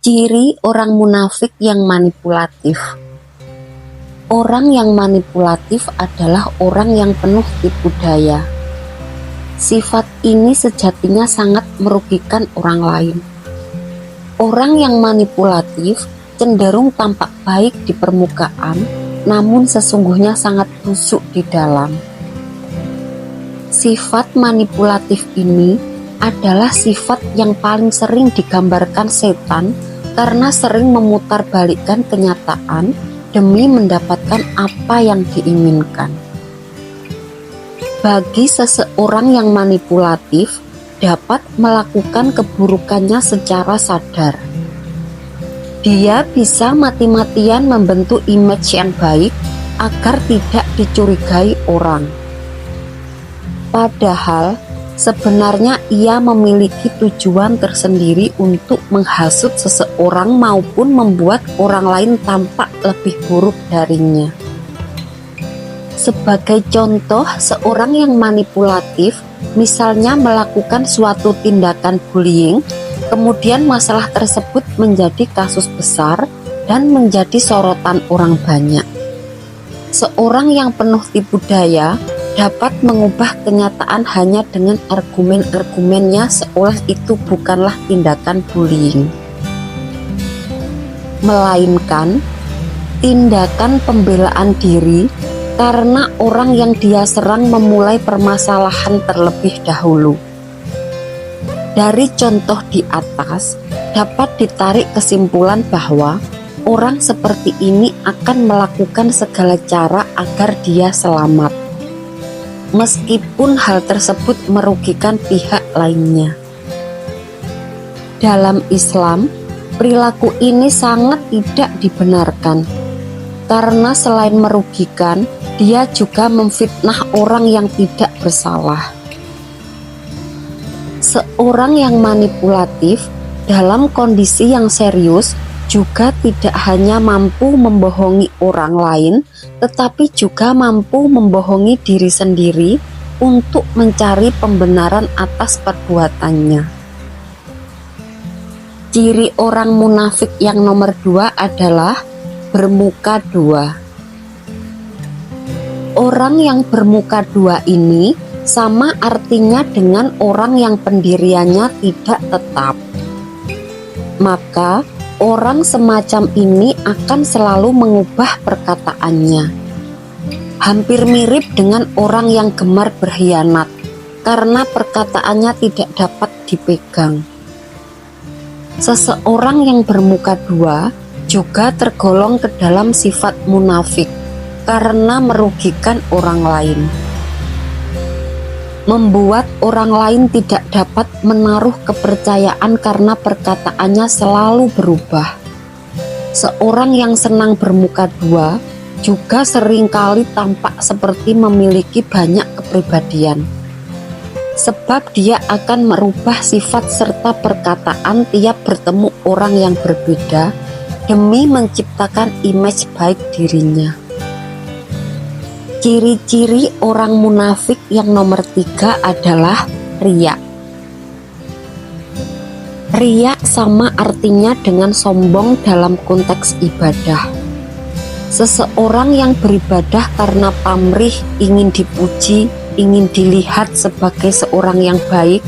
Ciri orang munafik yang manipulatif. Orang yang manipulatif adalah orang yang penuh tipu daya. Sifat ini sejatinya sangat merugikan orang lain. Orang yang manipulatif cenderung tampak baik di permukaan, namun sesungguhnya sangat busuk di dalam. Sifat manipulatif ini adalah sifat yang paling sering digambarkan setan karena sering memutarbalikkan kenyataan demi mendapatkan apa yang diinginkan. Bagi seseorang yang manipulatif dapat melakukan keburukannya secara sadar. Dia bisa mati-matian membentuk image yang baik agar tidak dicurigai orang. Padahal sebenarnya ia memiliki tujuan tersendiri untuk menghasut seseorang maupun membuat orang lain tampak lebih buruk darinya. Sebagai contoh, seorang yang manipulatif misalnya melakukan suatu tindakan bullying, kemudian masalah tersebut menjadi kasus besar dan menjadi sorotan orang banyak. Seorang yang penuh tipu daya dapat mengubah kenyataan hanya dengan argumen-argumennya seolah itu bukanlah tindakan bullying, melainkan tindakan pembelaan diri karena orang yang dia serang memulai permasalahan terlebih dahulu. Dari contoh di atas dapat ditarik kesimpulan bahwa orang seperti ini akan melakukan segala cara agar dia selamat, meskipun hal tersebut merugikan pihak lainnya. Dalam Islam, perilaku ini sangat tidak dibenarkan, karena selain merugikan, dia juga memfitnah orang yang tidak bersalah. Seorang yang manipulatif dalam kondisi yang serius juga tidak hanya mampu membohongi orang lain, tetapi juga mampu membohongi diri sendiri untuk mencari pembenaran atas perbuatannya. Ciri orang munafik yang nomor 2 adalah bermuka dua. Orang yang bermuka dua ini sama artinya dengan orang yang pendiriannya tidak tetap. Maka orang semacam ini akan selalu mengubah perkataannya. Hampir mirip dengan orang yang gemar berkhianat karena perkataannya tidak dapat dipegang. Seseorang yang bermuka dua juga tergolong ke dalam sifat munafik karena merugikan orang lain, membuat orang lain tidak dapat menaruh kepercayaan karena perkataannya selalu berubah. Seorang yang senang bermuka dua juga seringkali tampak seperti memiliki banyak kepribadian, sebab dia akan merubah sifat serta perkataan tiap bertemu orang yang berbeda demi menciptakan image baik dirinya. Ciri-ciri orang munafik yang nomor 3 adalah riya. Riya sama artinya dengan sombong dalam konteks ibadah. Seseorang yang beribadah karena pamrih, ingin dipuji, ingin dilihat sebagai seorang yang baik,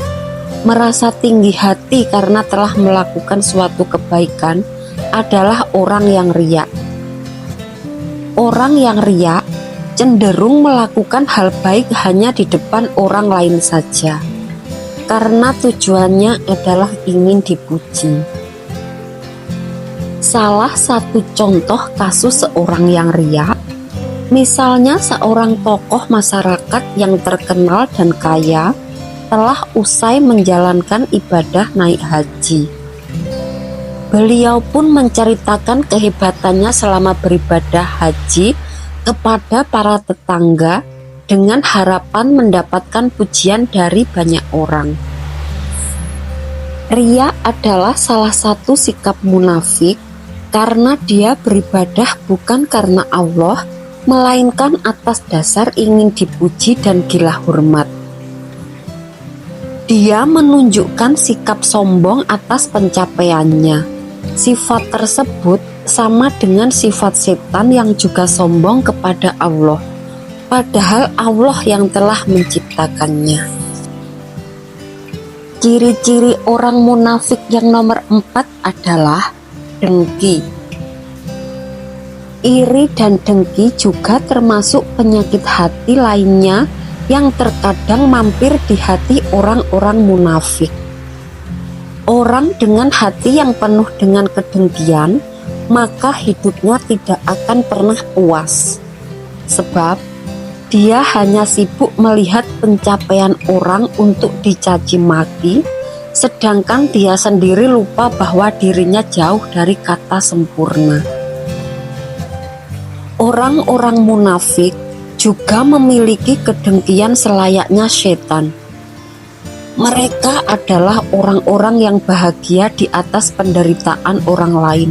merasa tinggi hati karena telah melakukan suatu kebaikan, adalah orang yang riya. Orang yang riya cenderung melakukan hal baik hanya di depan orang lain saja, karena tujuannya adalah ingin dipuji. Salah satu contoh kasus seorang yang riya, misalnya seorang tokoh masyarakat yang terkenal dan kaya telah usai menjalankan ibadah naik haji. Beliau pun menceritakan kehebatannya selama beribadah haji kepada para tetangga dengan harapan mendapatkan pujian dari banyak orang. Riya adalah salah satu sikap munafik karena dia beribadah bukan karena Allah, melainkan atas dasar ingin dipuji dan gila hormat. Dia menunjukkan sikap sombong atas pencapaiannya, Sifat tersebut sama dengan sifat setan yang juga sombong kepada Allah, padahal Allah yang telah menciptakannya. Ciri-ciri orang munafik yang nomor 4 adalah dengki. Iri dan dengki juga termasuk penyakit hati lainnya yang terkadang mampir di hati orang-orang munafik. Orang dengan hati yang penuh dengan kedengkian, maka hidupnya tidak akan pernah puas. Sebab dia hanya sibuk melihat pencapaian orang untuk dicaci maki, sedangkan dia sendiri lupa bahwa dirinya jauh dari kata sempurna. Orang-orang munafik juga memiliki kedengkian selayaknya setan. Mereka adalah orang-orang yang bahagia di atas penderitaan orang lain.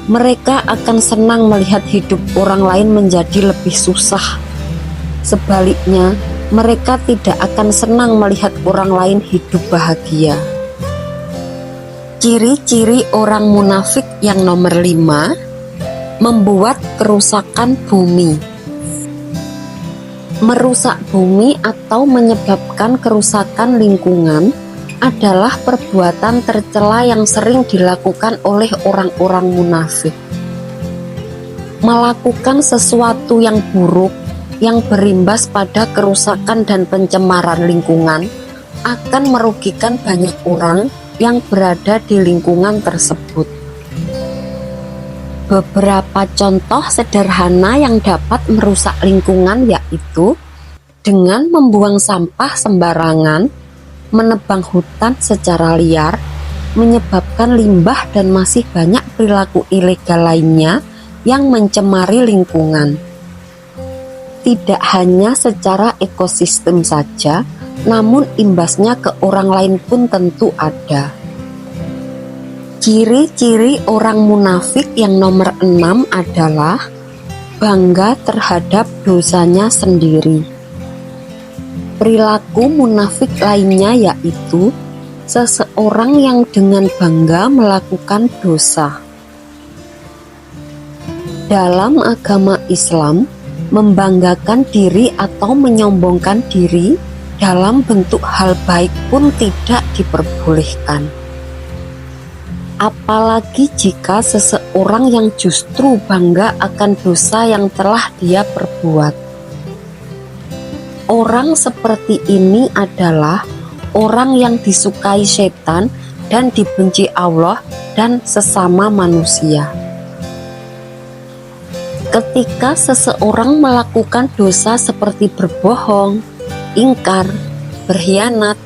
Mereka akan senang melihat hidup orang lain menjadi lebih susah. Sebaliknya, mereka tidak akan senang melihat orang lain hidup bahagia. Ciri-ciri orang munafik yang nomor 5, membuat kerusakan bumi. Merusak bumi atau menyebabkan kerusakan lingkungan adalah perbuatan tercela yang sering dilakukan oleh orang-orang munafik. Melakukan sesuatu yang buruk yang berimbas pada kerusakan dan pencemaran lingkungan akan merugikan banyak orang yang berada di lingkungan tersebut. Beberapa contoh sederhana yang dapat merusak lingkungan yaitu dengan membuang sampah sembarangan, menebang hutan secara liar, menyebabkan limbah dan masih banyak perilaku ilegal lainnya yang mencemari lingkungan. Tidak hanya secara ekosistem saja, namun imbasnya ke orang lain pun tentu ada. Ciri-ciri orang munafik yang nomor 6 adalah bangga terhadap dosanya sendiri. Perilaku munafik lainnya yaitu seseorang yang dengan bangga melakukan dosa. Dalam agama Islam, membanggakan diri atau menyombongkan diri dalam bentuk hal baik pun tidak diperbolehkan. Apalagi jika seseorang yang justru bangga akan dosa yang telah dia perbuat. Orang seperti ini adalah orang yang disukai setan dan dibenci Allah dan sesama manusia. Ketika seseorang melakukan dosa seperti berbohong, ingkar, berkhianat,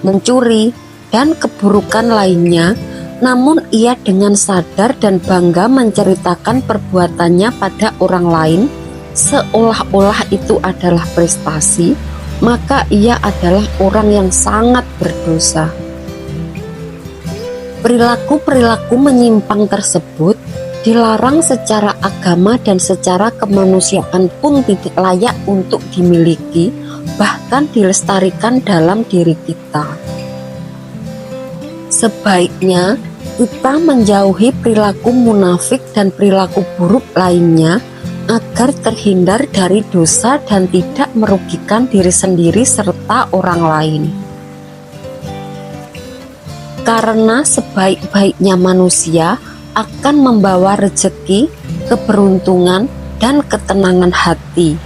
mencuri, dan keburukan lainnya, namun ia dengan sadar dan bangga menceritakan perbuatannya pada orang lain, seolah-olah itu adalah prestasi, maka ia adalah orang yang sangat berdosa. Perilaku-perilaku menyimpang tersebut dilarang secara agama dan secara kemanusiaan pun tidak layak untuk dimiliki, bahkan dilestarikan dalam diri kita. Sebaiknya kita menjauhi perilaku munafik dan perilaku buruk lainnya agar terhindar dari dosa dan tidak merugikan diri sendiri serta orang lain. Karena sebaik-baiknya manusia akan membawa rezeki, keberuntungan, dan ketenangan hati.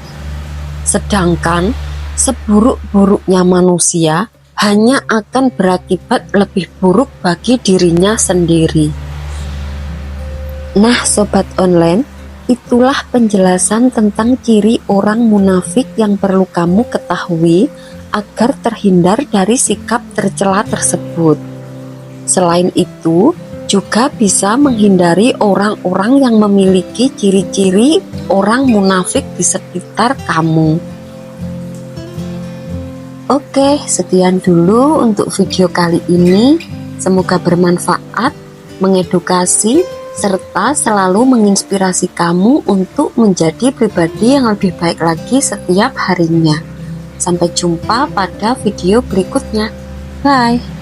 Sedangkan seburuk-buruknya manusia hanya akan berakibat lebih buruk bagi dirinya sendiri. Nah, sobat online, itulah penjelasan tentang ciri orang munafik yang perlu kamu ketahui agar terhindar dari sikap tercela tersebut. Selain itu, juga bisa menghindari orang-orang yang memiliki ciri-ciri orang munafik di sekitar kamu. Oke, sekian dulu untuk video kali ini. Semoga bermanfaat, mengedukasi, serta selalu menginspirasi kamu untuk menjadi pribadi yang lebih baik lagi setiap harinya. Sampai jumpa pada video berikutnya. Bye.